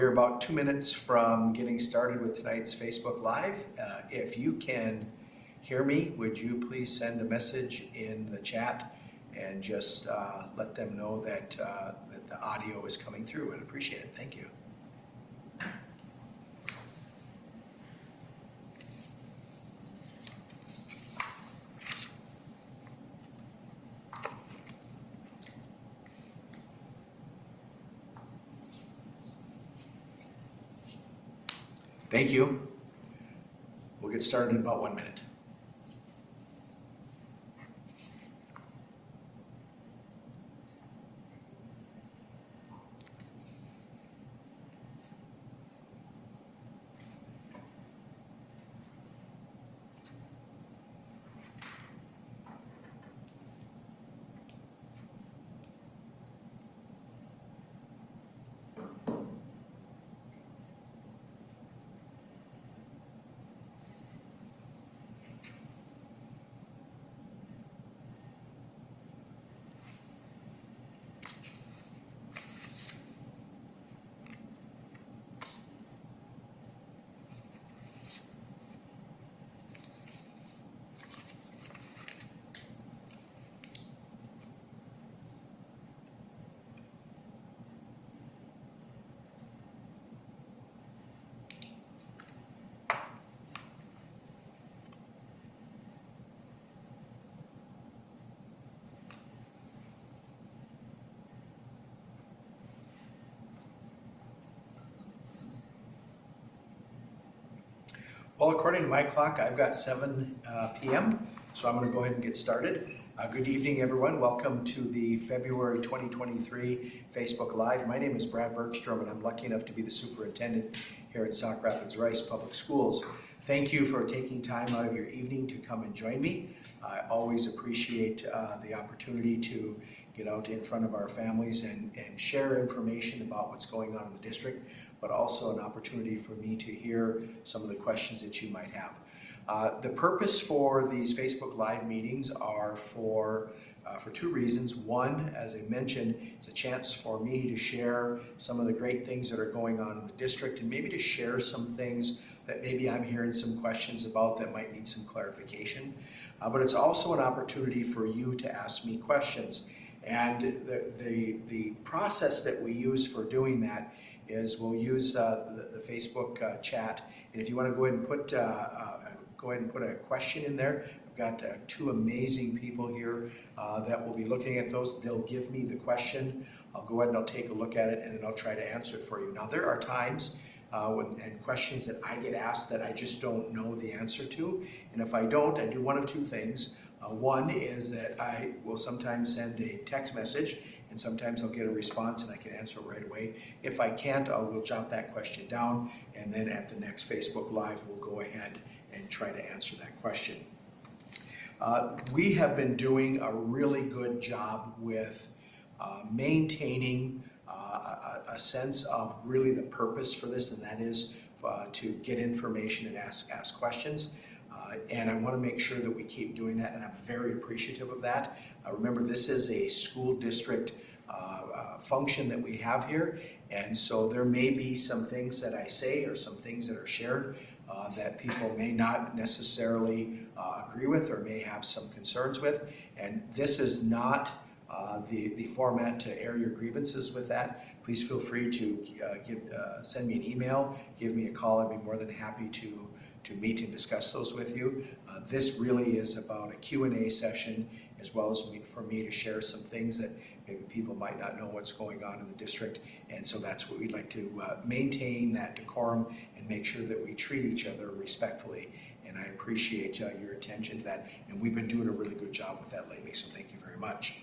We're about 2 minutes from getting started with tonight's Facebook Live. If you can hear me, would you please send a message in the chat and just let them know that, that the audio is coming through. I'd appreciate it. Thank you. Thank you. We'll get started in about 1 minute. Well, according to my clock, I've got 7 p.m., so I'm going to go ahead and get started. Good evening, everyone. Welcome to the February 2023 Facebook Live. My name is Brad Bergstrom, and I'm lucky enough to be the superintendent here at Sauk Rapids Rice Public Schools. Thank you for taking time out of your evening to come and join me. I always appreciate the opportunity to get out in front of our families and share information about what's going on in the district, but also an opportunity for me to hear some of the questions that you might have. The purpose for these Facebook Live meetings are for 2 reasons. One, as I mentioned, it's a chance for me to share some of the great things that are going on in the district and maybe to share some things that maybe I'm hearing some questions about that might need some clarification. But it's also an opportunity for you to ask me questions. And the process that we use for doing that is we'll use the Facebook chat. And if you want to go ahead and put a question in there, I've got 2 amazing people here that will be looking at those. They'll give me the question. I'll go ahead and I'll take a look at it, and then I'll try to answer it for you. Now, there are times and questions that I get asked that I just don't know the answer to. And if I don't, I do one of 2 things. One is that I will sometimes send a text message, and sometimes I'll get a response and I can answer it right away. If I can't, I will jot that question down, and then at the next Facebook Live, we'll go ahead and try to answer that question. We have been doing a really good job with maintaining a sense of really the purpose for this, and that is to get information and ask questions. And I want to make sure that we keep doing that, and I'm very appreciative of that. Remember, this is a school district function that we have here, and so there may be some things that I say or some things that are shared that people may not necessarily agree with or may have some concerns with, and this is not the format to air your grievances with that. Please feel free to send me an email, give me a call. I'd be more than happy to meet and discuss those with you. This really is about a Q&A session, as well as for me to share some things that maybe people might not know what's going on in the district. And so that's what we'd like to maintain that decorum and make sure that we treat each other respectfully. And I appreciate your attention to that. And we've been doing a really good job with that lately, so thank you very much.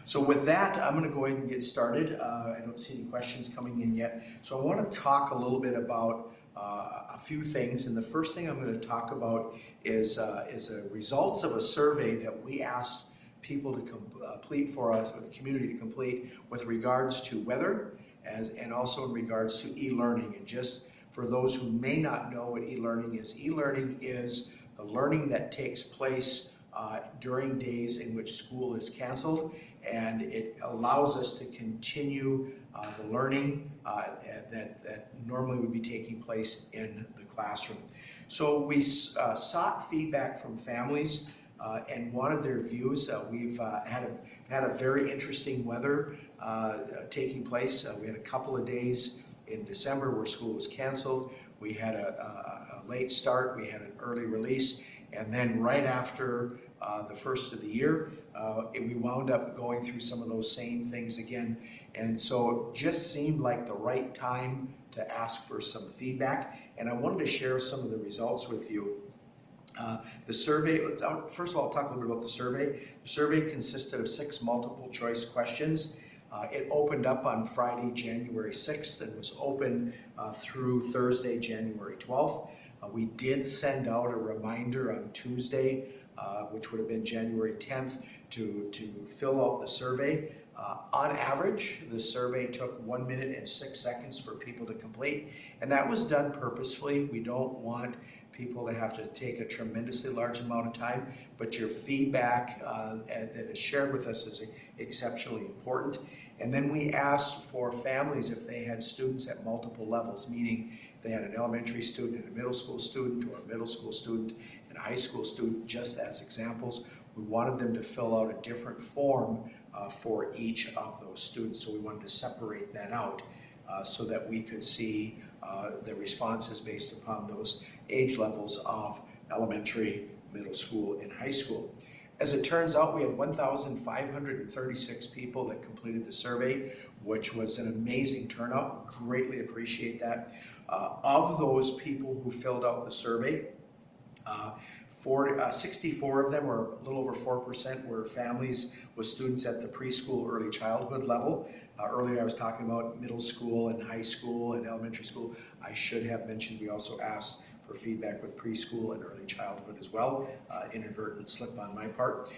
So with that, I'm going to go ahead and get started. I don't see any questions coming in yet. So I want to talk a little bit about a few things, and the first thing I'm going to talk about is the results of a survey that we asked people to complete for us, or the community to complete, with regards to weather and also in regards to e-learning. And just for those who may not know what e-learning is the learning that takes place during days in which school is canceled. and it allows us to continue the learning that normally would be taking place in the classroom. So we sought feedback from families and wanted their views. We've had a very interesting weather taking place. We had a couple of days in December where school was canceled. We had a late start, we had an early release, and then right after the first of the year, we wound up going through some of those same things again. And so it just seemed like the right time to ask for some feedback. And I wanted to share some of the results with you. The survey, first of all, I'll talk a little bit about the survey. The survey consisted of 6 multiple choice questions. It opened up on Friday, January 6th, and was open through Thursday, January 12th. We did send out a reminder on Tuesday, which would have been January 10th, to fill out the survey. On average, the survey took 1 minute and 6 seconds for people to complete, and that was done purposefully. We don't want people to have to take a tremendously large amount of time, but your feedback that is shared with us is exceptionally important. And then we asked for families if they had students at multiple levels, meaning if they had an elementary student and a middle school student, or a middle school student and a high school student, just as examples. We wanted them to fill out a different form for each of those students, so we wanted to separate that out so that we could see the responses based upon those age levels of elementary, middle school, and high school. As it turns out, we had 1,536 people that completed the survey, which was an amazing turnout. Greatly appreciate that. Of those people who filled out the survey, 64 of them, or a little over 4%, were families with students at the preschool early childhood level. Earlier I was talking about middle school and high school and elementary school. I should have mentioned we also asked for feedback with preschool and early childhood as well. Inadvertent slip on my part.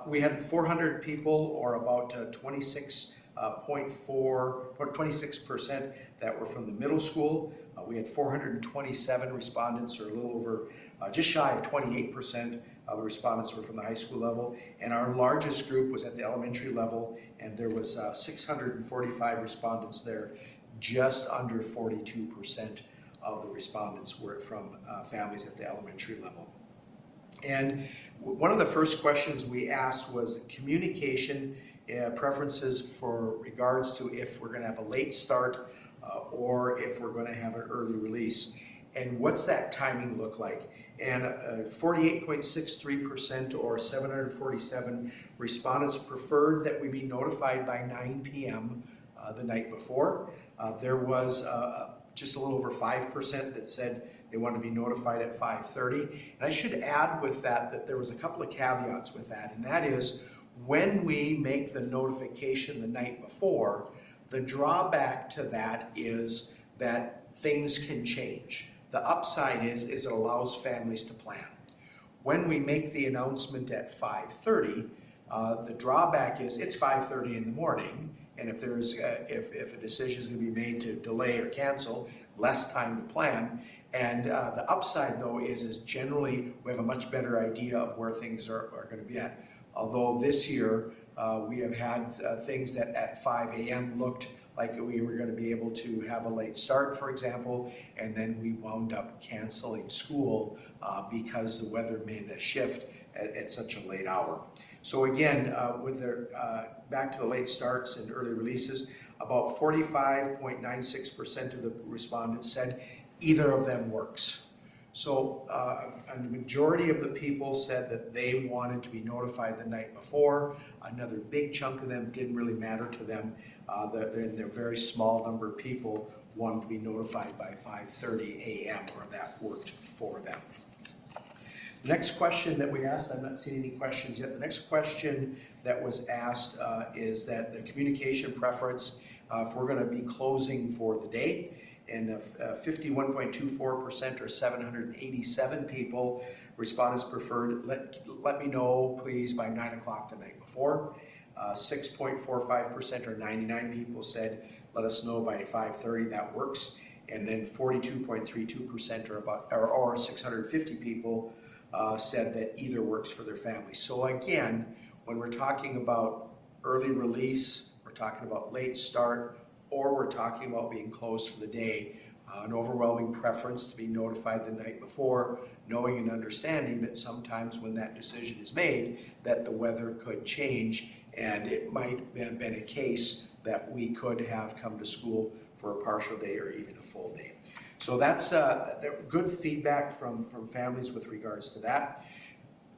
We had 400 people, or about 26% that were from the middle school. We had 427 respondents, or a little over, just shy of 28% of the respondents were from the high school level. And our largest group was at the elementary level, and there was 645 respondents there. Just under 42% of the respondents were from families at the elementary level. And one of the first questions we asked was communication preferences for regards to if we're going to have a late start or if we're going to have an early release. And what's that timing look like? And 48.63%, or 747 respondents, preferred that we be notified by 9 p.m. The night before. There was just a little over 5% that said they wanted to be notified at 5:30. And I should add with that there was a couple of caveats with that, and that is when we make the notification the night before, the drawback to that is that things can change. The upside is it allows families to plan. When we make the announcement at 5:30, the drawback is it's 5:30 in the morning, and if there's if a decision is going to be made to delay or cancel, less time to plan. And the upside, though, is generally we have a much better idea of where things are going to be at. Although this year we have had things that at 5 a.m. looked like we were going to be able to have a late start, for example, and then we wound up canceling school because the weather made a shift at such a late hour. So again, with back to the late starts and early releases, about 45.96% of the respondents said either of them works. So a majority of the people said that they wanted to be notified the night before. Another big chunk of them didn't really matter to them. They're a very small number of people wanted to be notified by 5:30 a.m. or that worked for them. The next question that we asked, I'm not seeing any questions yet. The next question that was asked is that the communication preference, if we're going to be closing for the day, and 51.24%, or 787 people, respondents preferred, let me know please by 9 o'clock the night before. 6.45%, or 99 people, said let us know by 5:30, that works. And then 42.32%, or 650 people, said that either works for their family. So again, when we're talking about early release, we're talking about late start, or we're talking about being closed for the day. An overwhelming preference to be notified the night before, knowing and understanding that sometimes when that decision is made, that the weather could change, and it might have been a case that we could have come to school for a partial day or even a full day. So that's good feedback from families with regards to that.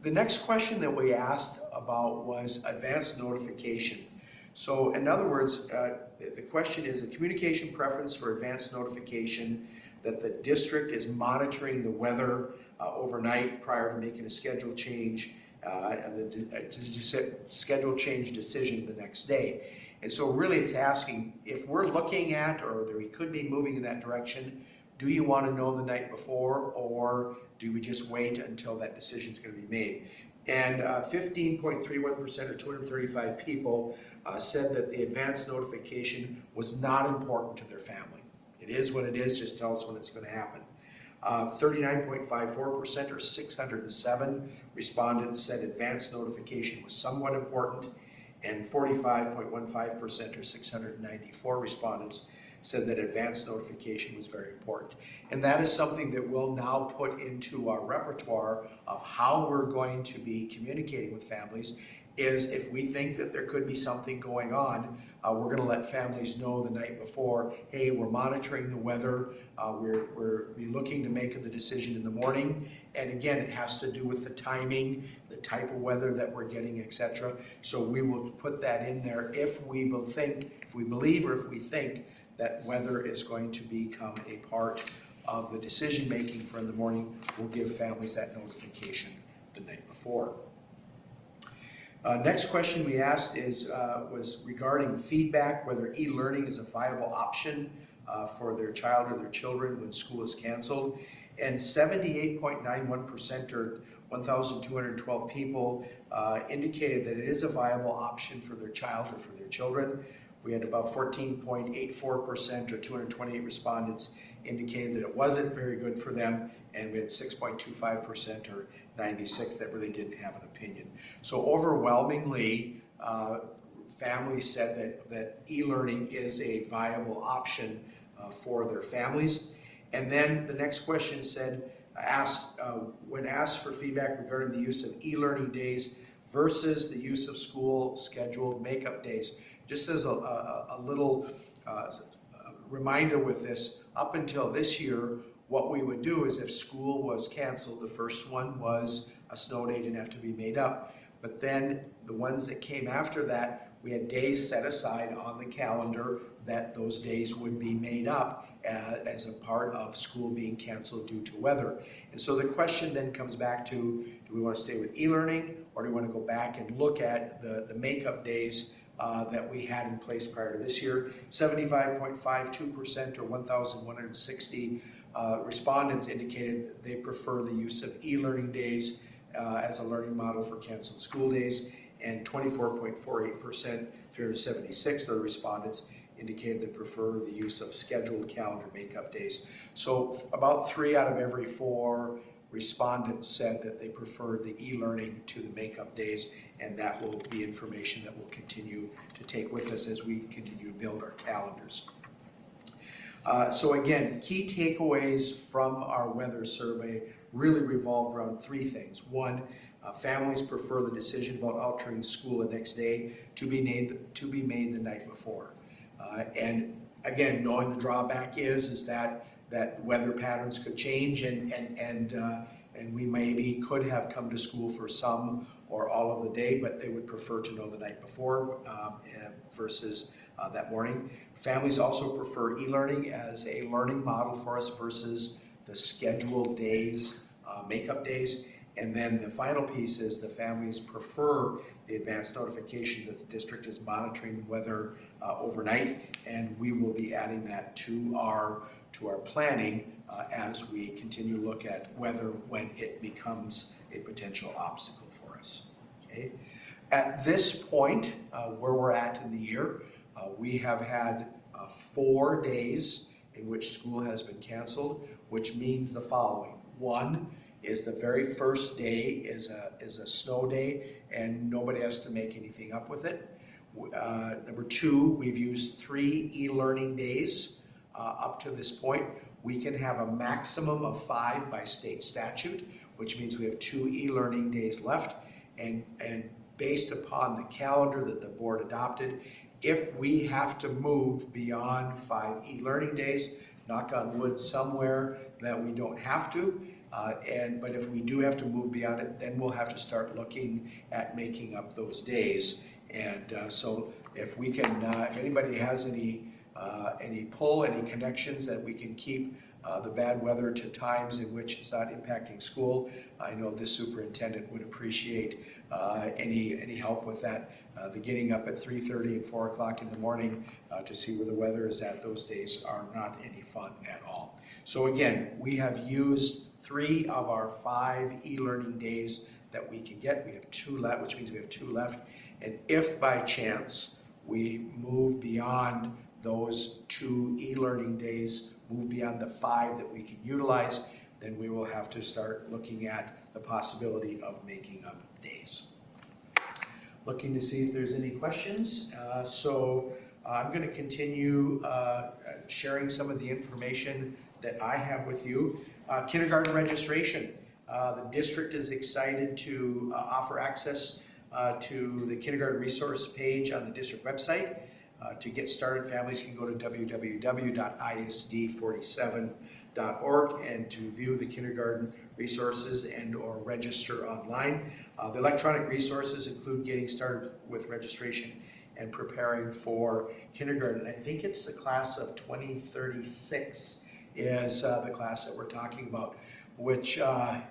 The next question that we asked about was advanced notification. So in other words, the question is a communication preference for advanced notification that the district is monitoring the weather overnight prior to making a schedule change and the schedule change decision the next day. And so really it's asking if we're looking at, or we could be moving in that direction, do you want to know the night before, or do we just wait until that decision is going to be made? And 15.31% or 235 people said that the advance notification was not important to their family. It is what it is, just tell us when it's going to happen. 39.54% or 607 respondents said advance notification was somewhat important, and 45.15% or 694 respondents said that advance notification was very important. And that is something that we'll now put into our repertoire of how we're going to be communicating with families. Is if we think that there could be something going on, we're going to let families know the night before, hey, we're monitoring the weather, we're looking to make the decision in the morning. And again, it has to do with the timing, the type of weather that we're getting, etc. So we will put that in there if we believe or if we think that weather is going to become a part of the decision making for in the morning. We'll give families that notification the night before. Next question we asked was regarding feedback, whether e-learning is a viable option for their child or their children when school is canceled. And 78.91% or 1,212 people indicated that it is a viable option for their child or for their children. We had about 14.84% or 228 respondents indicated that it wasn't very good for them, and we had 6.25% or 96 that really didn't have an opinion. So overwhelmingly, families said that e-learning is a viable option for their families. And then the next question said, when asked for feedback regarding the use of e-learning days versus the use of school scheduled makeup days. Just as a little reminder with this, up until this year, what we would do is if school was canceled, the first one was a snow day, didn't have to be made up. But then the ones that came after that, we had days set aside on the calendar that those days would be made up as a part of school being canceled due to weather. And so the question then comes back to, do we want to stay with e-learning, or do we want to go back and look at the makeup days that we had in place prior to this year? 75.52% or 1,160 respondents indicated that they prefer the use of e-learning days as a learning model for canceled school days, and 24.48%, 376 of the respondents indicated they prefer the use of scheduled calendar makeup days. So about 3 out of every 4 respondents said that they prefer the e-learning to the makeup days, and that will be information that we'll continue to take with us as we continue to build our calendars. So again, key takeaways from our weather survey really revolved around 3 things. 1, families prefer the decision about altering school the next day to be made the night before. And again, knowing the drawback is that weather patterns could change, and we maybe could have come to school for some or all of the day, but they would prefer to know the night before versus that morning. Families also prefer e-learning as a learning model for us versus the scheduled days, makeup days. And then the final piece is the families prefer the advanced notification that the district is monitoring the weather overnight, and we will be adding that to our planning as we continue to look at weather when it becomes a potential obstacle for us. Okay. At this point, where we're at in the year, we have had 4 days in which school has been canceled, which means the following. 1 is the very first day is a snow day, and nobody has to make anything up with it. Number two, we've used 3 e-learning days up to this point. We can have a maximum of 5 by state statute, which means we have 2 e-learning days left. And based upon the calendar that the board adopted, if we have to move beyond 5 e-learning days, knock on wood somewhere that we don't have to, but if we do have to move beyond it, then we'll have to start looking at making up those days. And so if we can, if anybody has any pull, any connections that we can keep the bad weather to times in which it's not impacting school, I know this superintendent would appreciate any help with that. The getting up at 3:30 and 4 o'clock in the morning to see where the weather is at, those days are not any fun at all. So again, we have used 3 of our 5 e-learning days that we can get. We have 2 left, which means we have 2 left. And if by chance we move beyond those 2 e-learning days, move beyond the 5 that we can utilize, then we will have to start looking at the possibility of making up days. Looking to see if there's any questions. So I'm going to continue sharing some of the information that I have with you. Kindergarten registration. The district is excited to offer access to the kindergarten resource page on the district website. To get started, families can go to www.isd47.org and to view the kindergarten resources and or register online. The electronic resources include getting started with registration and preparing for kindergarten. I think it's the class of 2036 is the class that we're talking about, which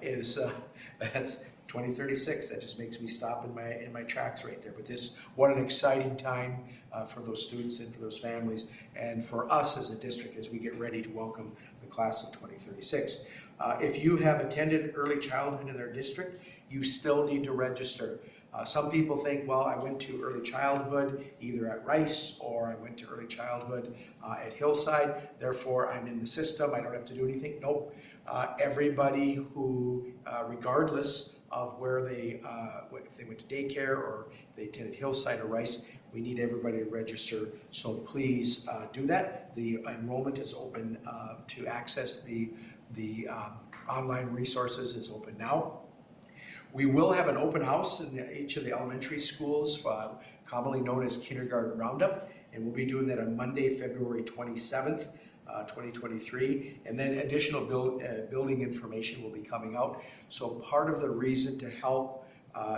is that's 2036. That just makes me stop in my tracks right there. But what an exciting time for those students and for those families, and for us as a district as we get ready to welcome the class of 2036. If you have attended early childhood in their district, you still need to register. Some people think, well, I went to early childhood either at Rice or I went to early childhood at Hillside, therefore I'm in the system, I don't have to do anything. Nope. Everybody who, regardless of where if they went to daycare or they attended Hillside or Rice, we need everybody to register, so please do that. The enrollment is open to access the online resources is open now. We will have an open house in each of the elementary schools, commonly known as Kindergarten Roundup, and we'll be doing that on Monday, February 27th, 2023, and then additional building information will be coming out. So part of the reason to help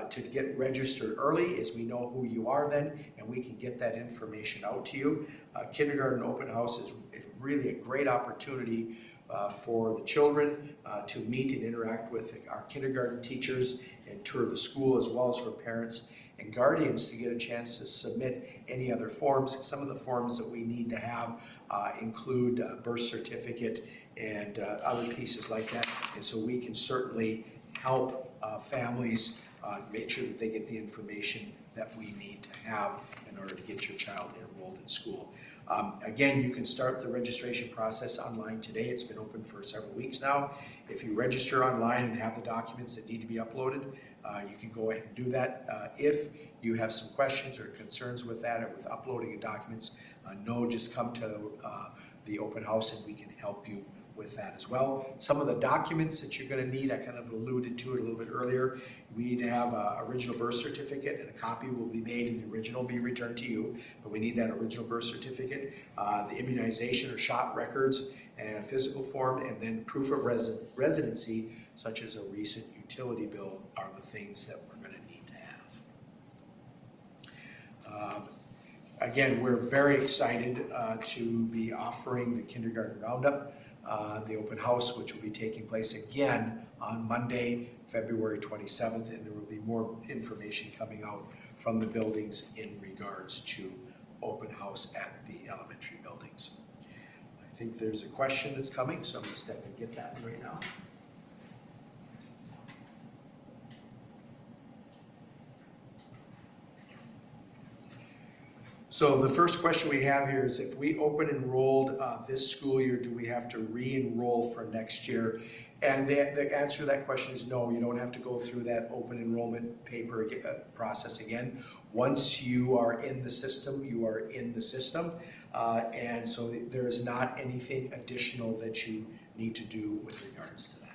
to get registered early is we know who you are then, and we can get that information out to you. Kindergarten Open House is really a great opportunity for the children to meet and interact with our kindergarten teachers and tour the school, as well as for parents and guardians to get a chance to submit any other forms. Some of the forms that we need to have include birth certificate and other pieces like that, and so we can certainly help families make sure that they get the information that we need to have in order to get your child enrolled in school. Again, you can start the registration process online today. It's been open for several weeks now. If you register online and have the documents that need to be uploaded, you can go ahead and do that. If you have some questions or concerns with that or with uploading the documents, just come to the open house and we can help you with that as well. Some of the documents that you're going to need, I kind of alluded to it a little bit earlier. We need to have an original birth certificate, and a copy will be made and the original will be returned to you, but we need that original birth certificate, the immunization or shot records, and a physical form, and then proof of residency, such as a recent utility bill, are the things that we're going to need to have. Again, we're very excited to be offering the Kindergarten Roundup, the open house, which will be taking place again on Monday, February 27th, and there will be more information coming out from the buildings in regards to open house at the elementary buildings. I think there's a question that's coming, so I'm going to step and get that right now. So the first question we have here is, if we open enrolled this school year, do we have to re-enroll for next year? And the answer to that question is no, you don't have to go through that open enrollment paper process again. Once you are in the system, you are in the system. And so there is not anything additional that you need to do with regards to that.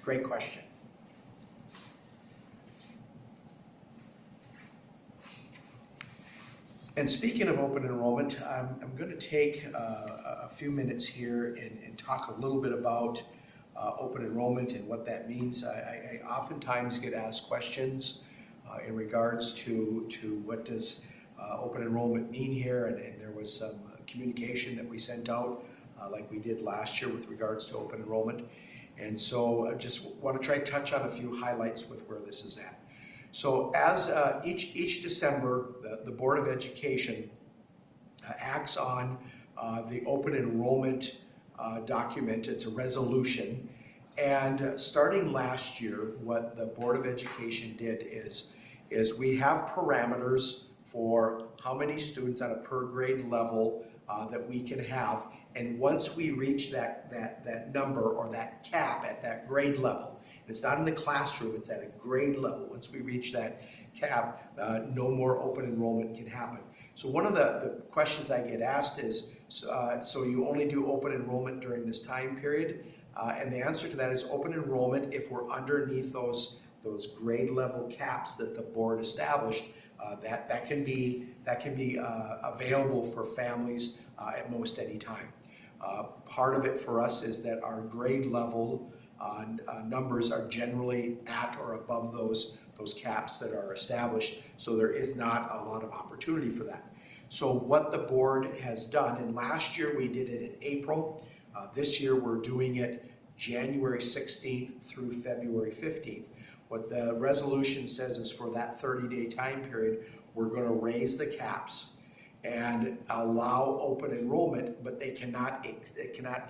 Great question. And speaking of open enrollment, I'm going to take a few minutes here and talk a little bit about open enrollment and what that means. I oftentimes get asked questions in regards to what does open enrollment mean here, and there was some communication that we sent out like we did last year with regards to open enrollment. And so I just want to try to touch on a few highlights with where this is at. So as each December, the Board of Education acts on the open enrollment document. It's a resolution. And starting last year, what the Board of Education did is we have parameters for how many students at a per grade level that we can have. And once we reach that number or that cap at that grade level, it's not in the classroom, it's at a grade level. Once we reach that cap, no more open enrollment can happen. So one of the questions I get asked is, so you only do open enrollment during this time period? And the answer to that is open enrollment if we're underneath those grade level caps that the board established. That can be available for families at most any time. Part of it for us is that our grade level numbers are generally at or above those caps that are established, so there is not a lot of opportunity for that. So what the board has done, and last year we did it in April, this year we're doing it January 16th through February 15th. What the resolution says is for that 30-day time period, we're going to raise the caps and allow open enrollment, but it cannot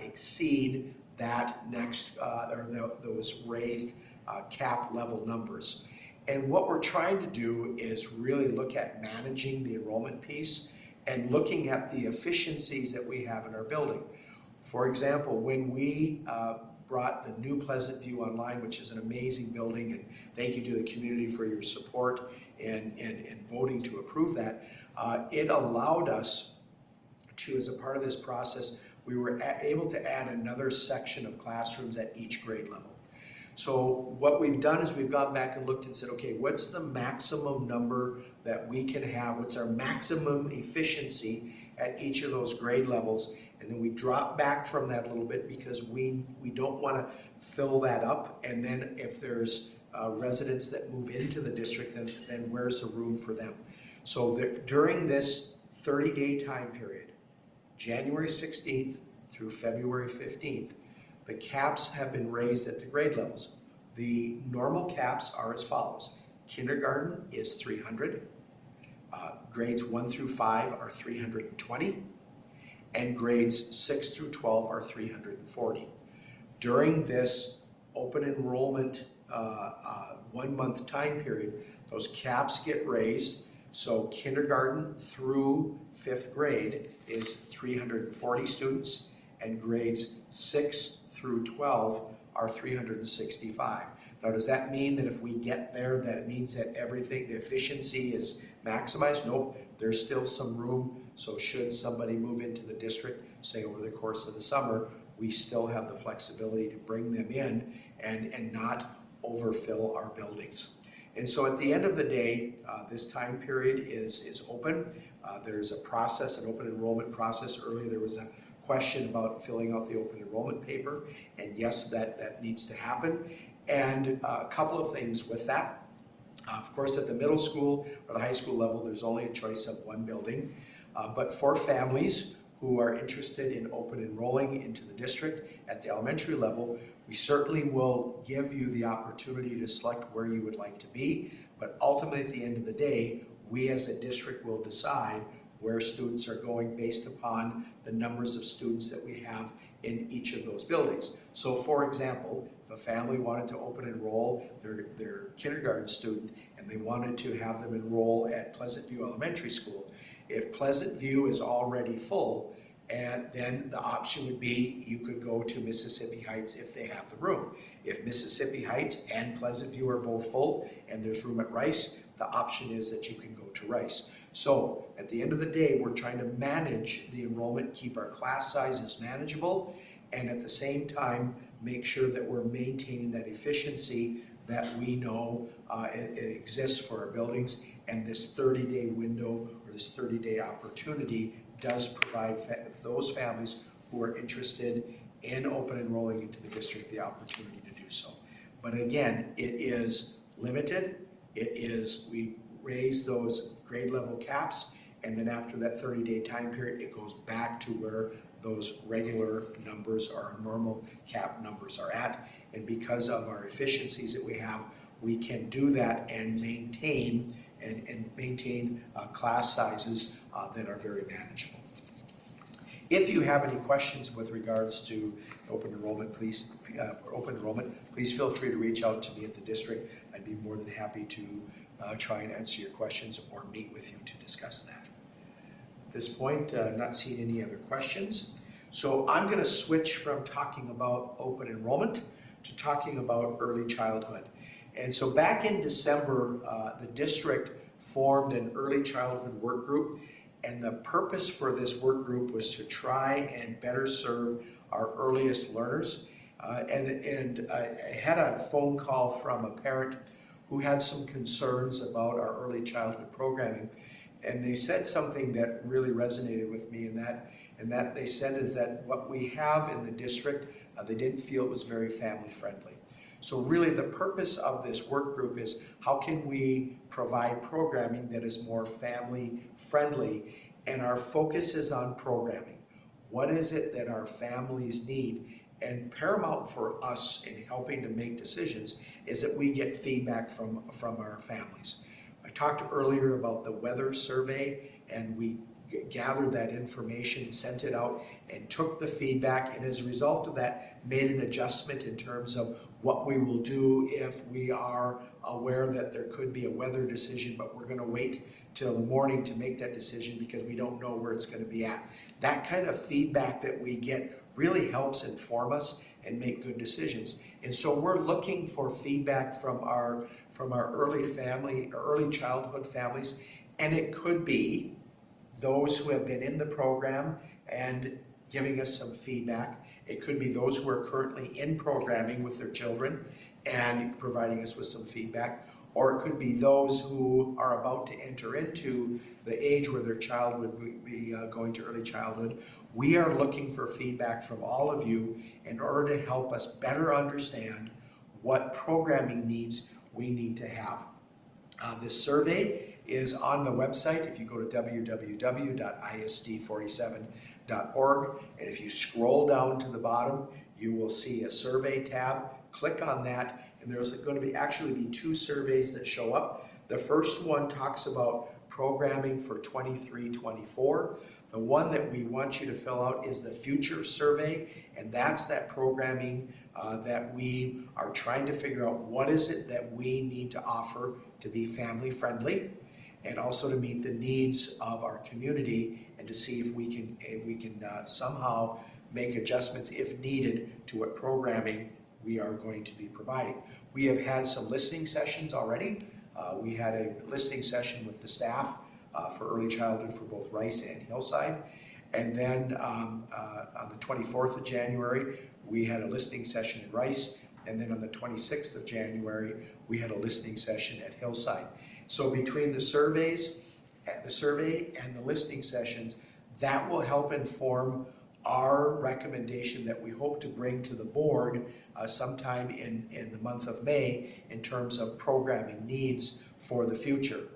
exceed that next those raised cap level numbers. And what we're trying to do is really look at managing the enrollment piece and looking at the efficiencies that we have in our building. For example, when we brought the new Pleasant View online, which is an amazing building, and thank you to the community for your support and voting to approve that, it allowed us to, as a part of this process, we were able to add another section of classrooms at each grade level. So what we've done is we've gone back and looked and said, okay, what's the maximum number that we can have? What's our maximum efficiency at each of those grade levels? And then we drop back from that a little bit because we don't want to fill that up. And then if there's residents that move into the district, then where's the room for them? So during this 30-day time period, January 16th through February 15th, the caps have been raised at the grade levels. The normal caps are as follows. Kindergarten is 300, grades 1 through 5 are 320, and grades 6 through 12 are 340. During this open enrollment 1 month time period, those caps get raised. So kindergarten through 5th grade is 340 students, and grades 6 through 12 are 365. Now, does that mean that if we get there, that it means that everything, the efficiency is maximized? Nope, there's still some room. So should somebody move into the district, say over the course of the summer, we still have the flexibility to bring them in and not overfill our buildings. And so at the end of the day, this time period is open. There's a process, an open enrollment process. Earlier there was a question about filling out the open enrollment paper, and yes, that needs to happen. And a couple of things with that. Of course, at the middle school or the high school level, there's only a choice of one building. But for families who are interested in open enrolling into the district at the elementary level, we certainly will give you the opportunity to select where you would like to be. But ultimately, at the end of the day, we as a district will decide where students are going based upon the numbers of students that we have in each of those buildings. So for example, if a family wanted to open enroll their kindergarten student and they wanted to have them enroll at Pleasant View Elementary School, If Pleasant View is already full, and then the option would be you could go to Mississippi Heights if they have the room. If Mississippi Heights and Pleasant View are both full and there's room at Rice, the option is that you can go to Rice. So at the end of the day, we're trying to manage the enrollment, keep our class sizes manageable, and at the same time, make sure that we're maintaining that efficiency that we know it exists for our buildings. And this 30-day window or this 30-day opportunity does provide those families who are interested in open enrolling into the district the opportunity to do so. But again, it is limited. We raise those grade level caps, and then after that 30-day time period, it goes back to where those regular numbers or normal cap numbers are at. And because of our efficiencies that we have, we can do that and maintain class sizes that are very manageable. If you have any questions with regards to open enrollment, please feel free to reach out to me at the district. I'd be more than happy to try and answer your questions or meet with you to discuss that. At this point, not seeing any other questions. So I'm going to switch from talking about open enrollment to talking about early childhood. And so back in December, the district formed an early childhood work group, and the purpose for this work group was to try and better serve our earliest learners. And I had a phone call from a parent who had some concerns about our early childhood programming, and they said something that really resonated with me, and that they said is that what we have in the district, they didn't feel it was very family friendly. So really the purpose of this work group is how can we provide programming that is more family friendly, and our focus is on programming. What is it that our families need? And paramount for us in helping to make decisions is that we get feedback from our families. I talked earlier about the weather survey, and we gathered that information, sent it out, and took the feedback, and as a result of that, made an adjustment in terms of what we will do if we are aware that there could be a weather decision, but we're going to wait till the morning to make that decision because we don't know where it's going to be at. That kind of feedback that we get really helps inform us and make good decisions. And so we're looking for feedback from our early childhood families, and it could be those who have been in the program and giving us some feedback. It could be those who are currently in programming with their children and providing us with some feedback, or it could be those who are about to enter into the age where their child would be going to early childhood. We are looking for feedback from all of you in order to help us better understand what programming needs we need to have. This survey is on the website. If you go to www.isd47.org, and if you scroll down to the bottom, you will see a survey tab. Click on that, and there's going to actually be two surveys that show up. The first one talks about programming for 23-24. The one that we want you to fill out is the future survey, and that's that programming that we are trying to figure out what is it that we need to offer to be family friendly and also to meet the needs of our community, and to see if we can somehow make adjustments if needed to what programming we are going to be providing. We have had some listening sessions already. We had a listening session with the staff for early childhood for both Rice and Hillside. And then on the 24th of January, we had a listening session at Rice. And then on the 26th of January, we had a listening session at Hillside. So between the survey and the listening sessions, that will help inform our recommendation that we hope to bring to the board sometime in the month of May in terms of programming needs for the future.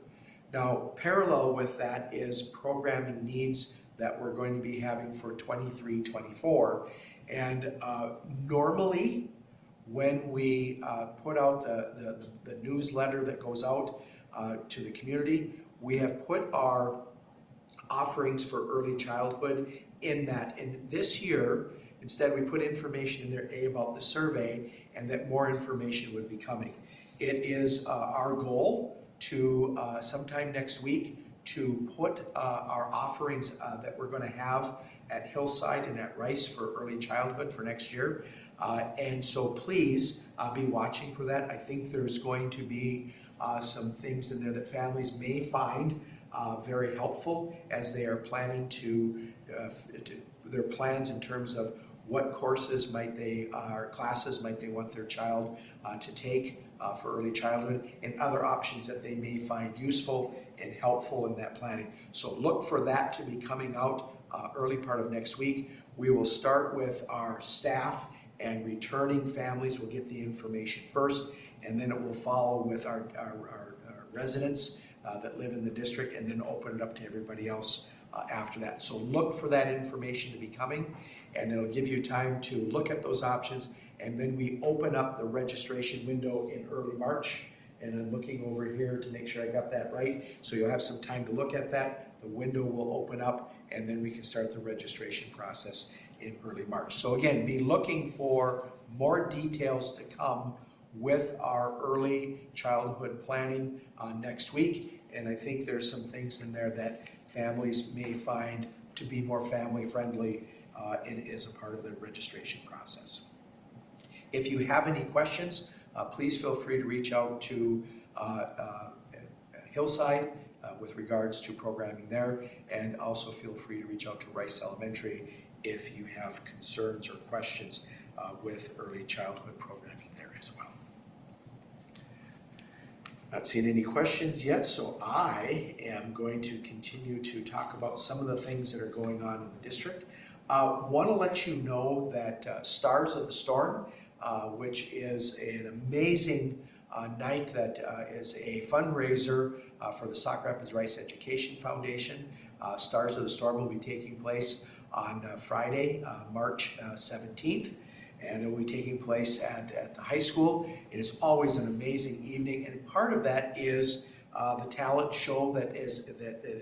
Now, parallel with that is programming needs that we're going to be having for 23-24. And normally, when we put out the newsletter that goes out to the community, we have put our offerings for early childhood in that. And this year, instead, we put information in there, about the survey, and that more information would be coming. It is our goal to sometime next week to put our offerings that we're going to have at Hillside and at Rice for early childhood for next year. And so please be watching for that. I think there's going to be some things in there that families may find very helpful as they are planning to their plans in terms of what courses might they, or classes might they want their child to take for early childhood, and other options that they may find useful and helpful in that planning. So look for that to be coming out early part of next week. We will start with our staff, and returning families will get the information first, and then it will follow with our residents that live in the district, and then open it up to everybody else after that. So look for that information to be coming, and it'll give you time to look at those options, and then we open up the registration window in early March. And I'm looking over here to make sure I got that right. So you'll have some time to look at that. The window will open up, and then we can start the registration process in early March. So again, be looking for more details to come with our early childhood planning next week. And I think there's some things in there that families may find to be more family friendly and is a part of the registration process. If you have any questions, please feel free to reach out to Hillside with regards to programming there, and also feel free to reach out to Rice Elementary if you have concerns or questions with early childhood programming there as well. Not seeing any questions yet, so I am going to continue to talk about some of the things that are going on in the district. Want to let you know that Stars of the Storm, which is an amazing night that is a fundraiser for the Sauk Rapids Rice Education Foundation. Stars of the Storm will be taking place on Friday, March 17th, and it will be taking place at the high school. It is always an amazing evening, and part of that is the talent show that is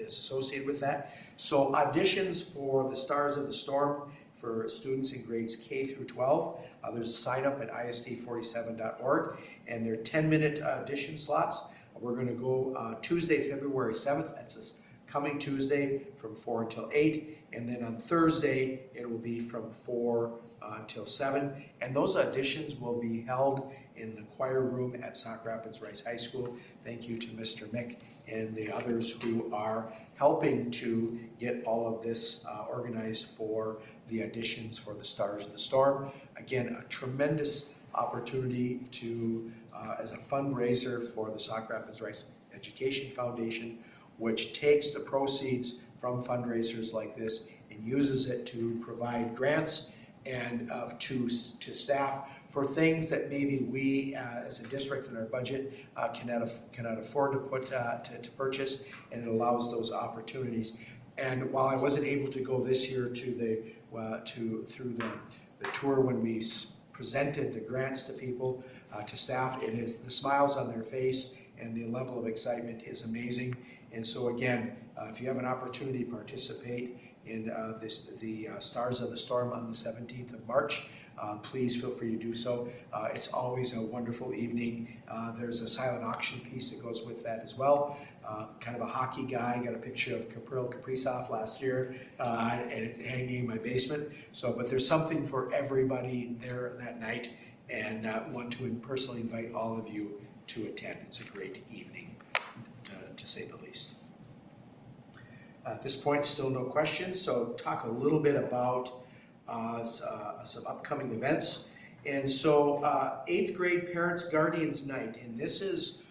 associated with that. So auditions for the Stars of the Storm for students in grades K through 12. There's a sign up at isd47.org, and they're 10-minute audition slots. We're going to go Tuesday, February 7th. That's this coming Tuesday from 4 until 8. And then on Thursday, it will be from 4 until 7. And those auditions will be held in the choir room at Sauk Rapids Rice High School. Thank you to Mr. Mick and the others who are helping to get all of this organized for the auditions for the Stars of the Storm. Again, a tremendous opportunity to, as a fundraiser for the Sauk Rapids Rice Education Foundation, which takes the proceeds from fundraisers like this and uses it to provide grants and to staff for things that maybe we as a district in our budget cannot afford to put to purchase, and it allows those opportunities. And while I wasn't able to go this year to through the tour when we presented the grants to people, to staff, it is the smiles on their face and the level of excitement is amazing. And so again, if you have an opportunity to participate in the Stars of the Storm on the 17th of March, please feel free to do so. It's always a wonderful evening. There's a silent auction piece that goes with that as well. Kind of a hockey guy, got a picture of Kaprizov last year, and it's hanging in my basement. So, but there's something for everybody there that night, and want to personally invite all of you to attend. It's a great evening, to say the least. At this point, still no questions, so talk a little bit about some upcoming events. And so 8th grade Parents Guardians Night, and this is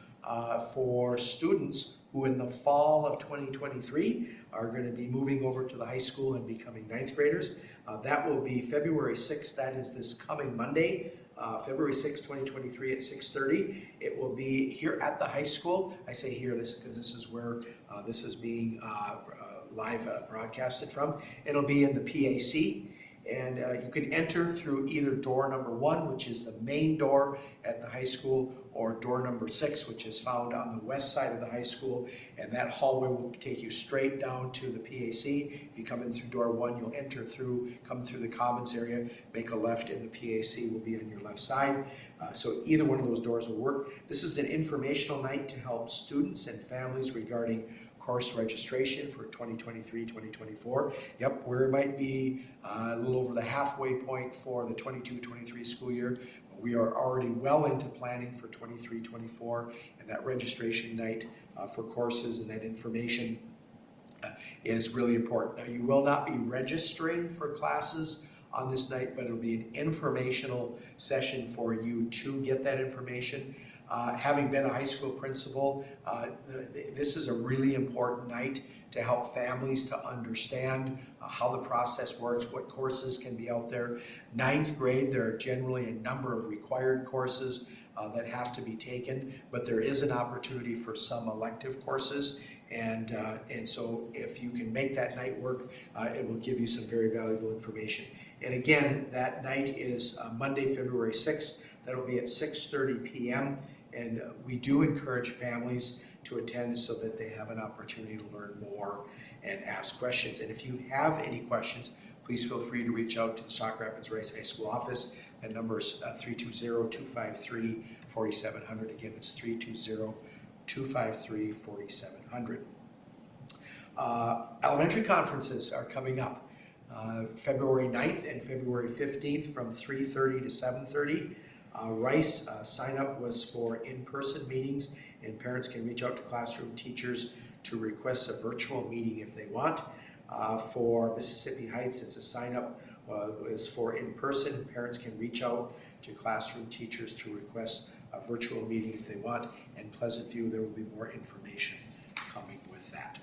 for students who in the fall of 2023 are going to be moving over to the high school and becoming 9th graders. That will be February 6th, that is this coming Monday, February 6th, 2023 at 6:30. It will be here at the high school. I say here because this is where this is being live broadcasted from. It'll be in the PAC. And you can enter through either door number 1, which is the main door at the high school, or door number 6, which is found on the west side of the high school. And that hallway will take you straight down to the PAC. If you come in through door 1, you'll come through the commons area, make a left, and the PAC will be on your left side. So either one of those doors will work. This is an informational night to help students and families regarding course registration for 2023-2024. Yep, we might be a little over the halfway point for the 22-23 school year. We are already well into planning for 23-24, and that registration night for courses and that information is really important. Now, you will not be registering for classes on this night, but it'll be an informational session for you to get that information. Having been a high school principal, this is a really important night to help families to understand how the process works, what courses can be out there. Ninth grade, there are generally a number of required courses that have to be taken, but there is an opportunity for some elective courses. And so if you can make that night work, it will give you some very valuable information. And again, that night is Monday, February 6th. That'll be at 6:30 p.m. And we do encourage families to attend so that they have an opportunity to learn more and ask questions. And if you have any questions, please feel free to reach out to the Sauk Rapids Rice High School office. That number is 320-253-4700. Again, it's 320-253-4700. Elementary conferences are coming up. February 9th and February 15th from 3:30 to 7:30. Rice sign-up was for in-person meetings, and parents can reach out to classroom teachers to request a virtual meeting if they want. For Mississippi Heights, it's a sign-up is for in-person. Parents can reach out to classroom teachers to request a virtual meeting if they want. And Pleasant View, there will be more information coming with that.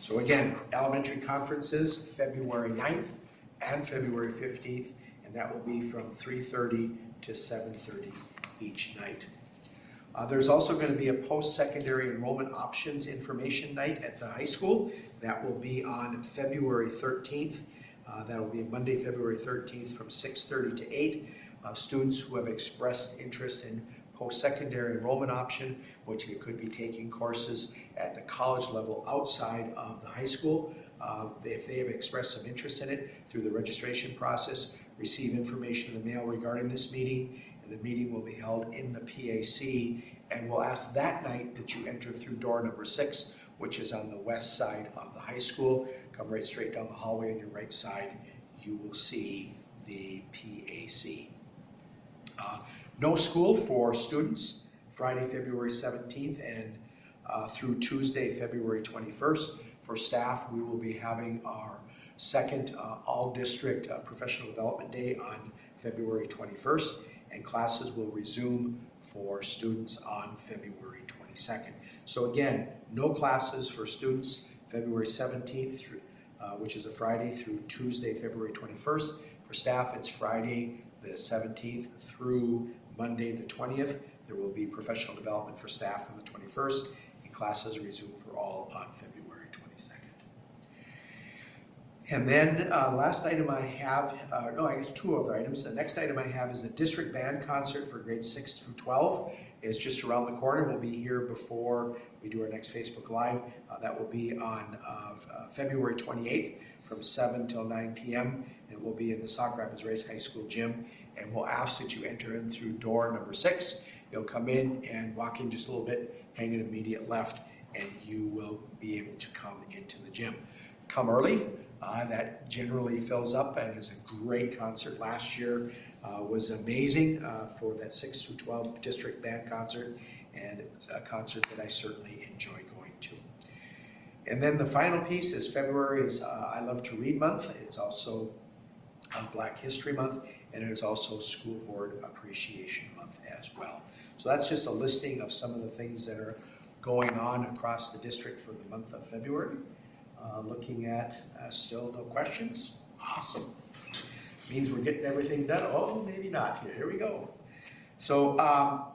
So again, elementary conferences, February 9th and February 15th, and that will be from 3:30 to 7:30 each night. There's also going to be a post-secondary enrollment options information night at the high school. That will be on February 13th. That will be Monday, February 13th from 6:30 to 8. Students who have expressed interest in post-secondary enrollment option, which could be taking courses at the college level outside of the high school. If they have expressed some interest in it through the registration process, receive information in the mail regarding this meeting, and the meeting will be held in the PAC, and we'll ask that night that you enter through door number 6, which is on the west side of the high school. Come right straight down the hallway on your right side, you will see the PAC. No school for students, Friday, February 17th and through Tuesday, February 21st. For staff, we will be having our second all-district professional development day on February 21st, and classes will resume for students on February 22nd. So again, no classes for students February 17th, through, which is a Friday, through Tuesday, February 21st. For staff, it's Friday the 17th through Monday the 20th. There will be professional development for staff on the 21st, and classes resume for all on February 22nd. And then last item I have, no, I guess two other items. The next item I have is the district band concert for grades 6 through 12. It's just around the corner. We'll be here before we do our next Facebook Live. That will be on February 28th from 7 till 9 p.m. and we'll be in the Sauk Rapids Rice High School gym. And we'll ask that you enter in through door number 6. You'll come in and walk in just a little bit, hang an immediate left, and you will be able to come into the gym. Come early. That generally fills up and is a great concert. Last year was amazing for that 6 through 12 district band concert, and it was a concert that I certainly enjoy going to. And then the final piece is February is I Love to Read Month. It's also Black History Month, and it is also School Board Appreciation Month as well. So that's just a listing of some of the things that are going on across the district for the month of February. Looking at still no questions. Awesome. Means we're getting everything done. Oh, maybe not. Here we go. So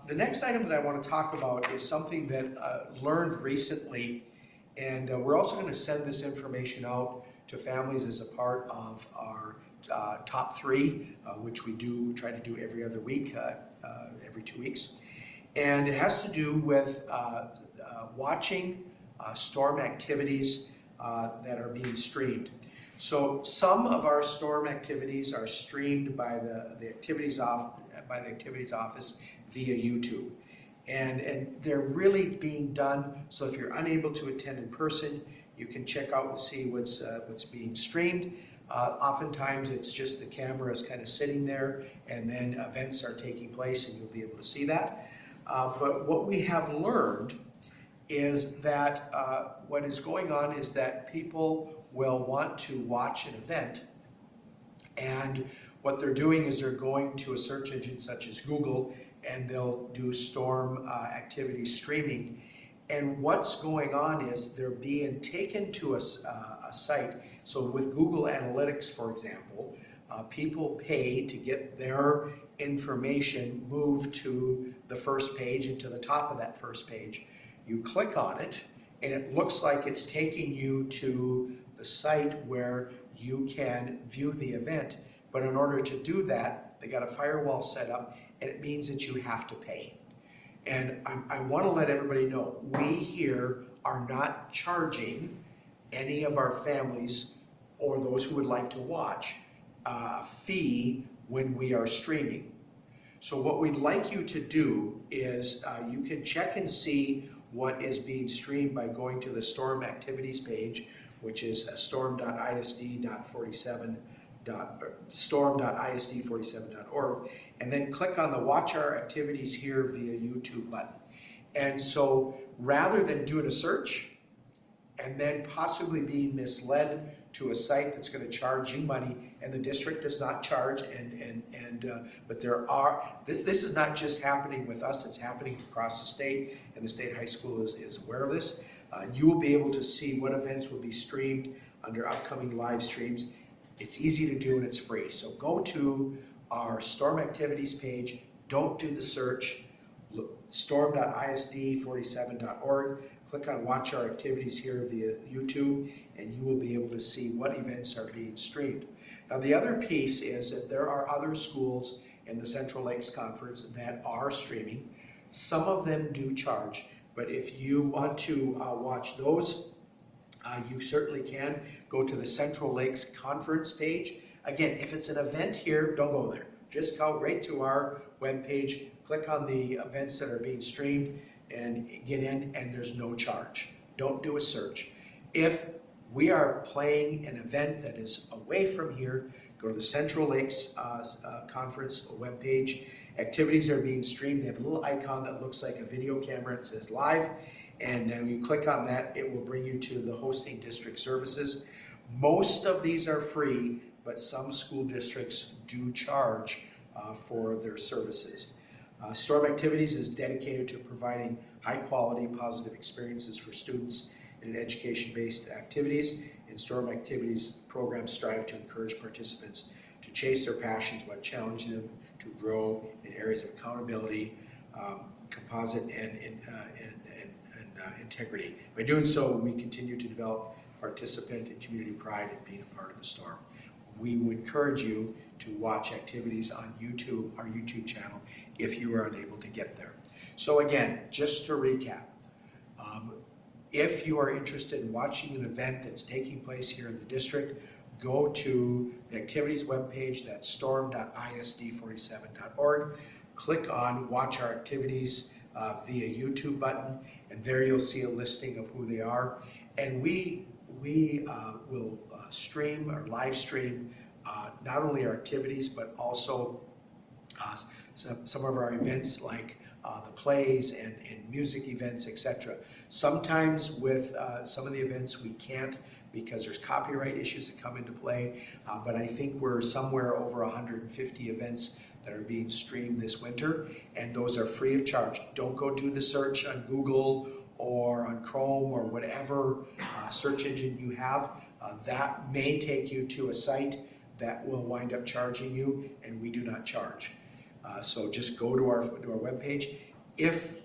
the next item that I want to talk about is something that learned recently, and we're also going to send this information out to families as a part of our top 3, which we do try to do every other week, every 2 weeks. And it has to do with watching storm activities that are being streamed. So some of our storm activities are streamed by the activities office via YouTube. And they're really being done so if you're unable to attend in person, you can check out and see what's being streamed. Oftentimes it's just the camera is kind of sitting there and then events are taking place and you'll be able to see that. But what we have learned is that what is going on is that people will want to watch an event, and what they're doing is they're going to a search engine such as Google and they'll do storm activity streaming. And what's going on is they're being taken to a site. So with Google Analytics, for example, people pay to get their information moved to the first page and to the top of that first page. You click on it and it looks like it's taking you to the site where you can view the event. But in order to do that, they got a firewall set up and it means that you have to pay. And I want to let everybody know, we here are not charging any of our families or those who would like to watch a fee when we are streaming. So what we'd like you to do is you can check and see what is being streamed by going to the Storm Activities page, which is storm.isd47.org, and then click on the Watch Our Activities Here via YouTube button. And so rather than doing a search and then possibly being misled to a site that's going to charge you money, and the district does not charge, but this is not just happening with us, it's happening across the state, and the state high school is aware of this. You will be able to see what events will be streamed under upcoming live streams. It's easy to do and it's free. So go to our Storm Activities page, don't do the search, storm.isd47.org, click on Watch Our Activities Here via YouTube, and you will be able to see what events are being streamed. Now the other piece is that there are other schools in the Central Lakes Conference that are streaming. Some of them do charge, but if you want to watch those, you certainly can go to the Central Lakes Conference page. Again, if it's an event here, don't go there. Just go right to our webpage, click on the events that are being streamed, and get in, and there's no charge. Don't do a search. If we are playing an event that is away from here, go to the Central Lakes Conference webpage. Activities are being streamed. They have a little icon that looks like a video camera. It says live. And then you click on that, it will bring you to the hosting district services. Most of these are free, but some school districts do charge for their services. Storm Activities is dedicated to providing high quality, positive experiences for students in education-based activities. And Storm Activities programs strive to encourage participants to chase their passions while challenging them to grow in areas of accountability, composite, and integrity. By doing so, we continue to develop participant and community pride in being a part of the Storm. We would encourage you to watch activities on YouTube, our YouTube channel, if you are unable to get there. So again, just to recap, if you are interested in watching an event that's taking place here in the district, go to the activities webpage, that's storm.isd47.org. Click on Watch Our Activities via YouTube button, and there you'll see a listing of who they are. And we will stream or live stream not only our activities, but also some of our events like the plays and music events, etc. Sometimes with some of the events we can't because there's copyright issues that come into play, but I think we're somewhere over 150 events that are being streamed this winter, and those are free of charge. Don't go do the search on Google or on Chrome or whatever search engine you have. That may take you to a site that will wind up charging you, and we do not charge. So just go to our webpage. If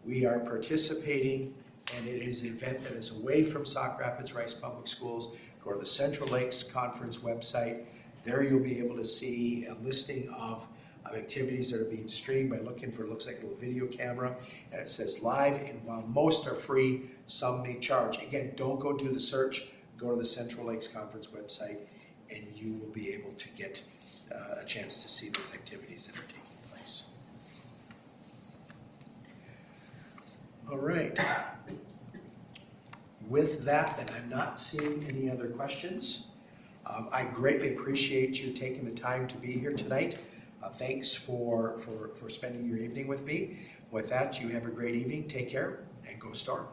we are participating and it is an event that is away from Sauk Rapids Rice Public Schools, go to the Central Lakes Conference website. There you'll be able to see a listing of activities that are being streamed by looking for, it looks like a little video camera, and it says live, and while most are free, some may charge. Again, don't go do the search, go to the Central Lakes Conference website, and you will be able to get a chance to see those activities that are taking place. All right. With that, then I'm not seeing any other questions. I greatly appreciate you taking the time to be here tonight. Thanks for spending your evening with me. With that, you have a great evening. Take care and go Storm.